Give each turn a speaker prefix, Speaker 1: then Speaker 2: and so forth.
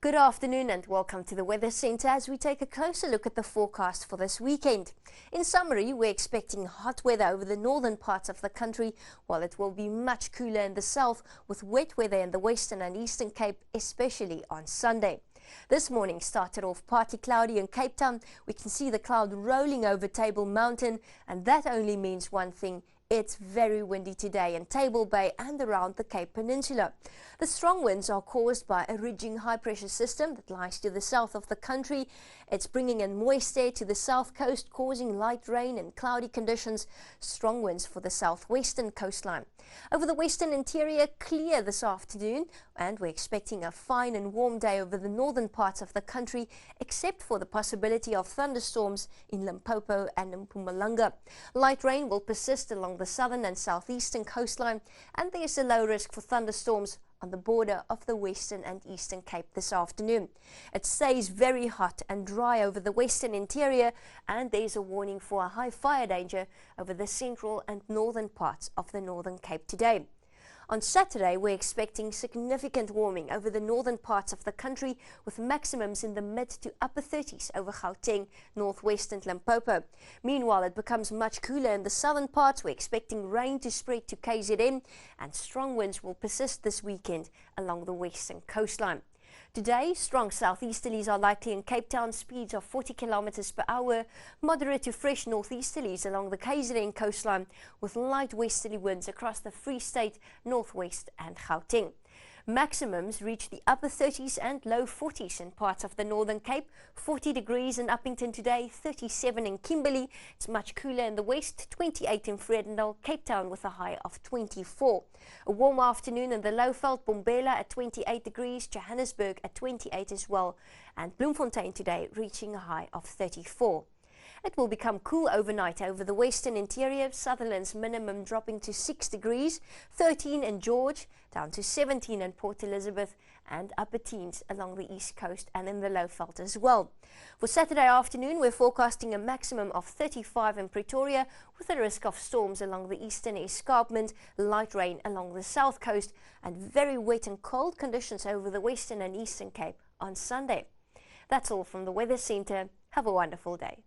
Speaker 1: Good afternoon and welcome to the Weather Centre as we take a closer look at the forecast for this weekend. In summary, we're expecting hot weather over the northern parts of the country, while it will be much cooler in the south, with wet weather in the Western and Eastern Cape, especially on Sunday. This morning started off partly cloudy in Cape Town. We can see the cloud rolling over Table Mountain, and that only means one thing. It's very windy today in Table Bay and around the Cape Peninsula. The strong winds are caused by a ridging high-pressure system that lies to the south of the country. It's bringing in moist air to the south coast, causing light rain and cloudy conditions. Strong winds for the southwestern coastline. Over the western interior, clear this afternoon, and we're expecting a fine and warm day over the northern parts of the country, except for the possibility of thunderstorms in Limpopo and in Mpumalanga. Light rain will persist along the southern and southeastern coastline, and there's a low risk for thunderstorms on the border of the Western and Eastern Cape this afternoon. It stays very hot and dry over the western interior, and there's a warning for a high fire danger over the central and northern parts of the Northern Cape today. On Saturday, we're expecting significant warming over the northern parts of the country, with maximums in the mid to upper 30s over Gauteng, northwest and Limpopo. Meanwhile, it becomes much cooler in the southern parts. We're expecting rain to spread to KZN, and strong winds will persist this weekend along the western coastline. Today, strong southeasterlies are likely in Cape Town, speeds of 40 km per hour, moderate to fresh northeasterlies along the KZN coastline, with light westerly winds across the Free State, northwest and Gauteng. Maximums reach the upper 30s and low 40s in parts of the Northern Cape, 40 degrees in Uppington today, 37 in Kimberley. It's much cooler in the west, 28 in Vredendal, Cape Town with a high of 24. A warm afternoon in the Lowveld, Bombela at 28 degrees, Johannesburg at 28 as well, and Bloemfontein today reaching a high of 34. It will become cool overnight over the western interior, Sutherland's minimum dropping to 6 degrees, 13 in George, down to 17 in Port Elizabeth, and upper teens along the east coast and in the Lowveld as well. For Saturday afternoon, we're forecasting a maximum of 35 in Pretoria, with a risk of storms along the eastern escarpment, light rain along the south coast, and very wet and cold conditions over the western and eastern Cape on Sunday. That's all from the Weather Centre. Have a wonderful day.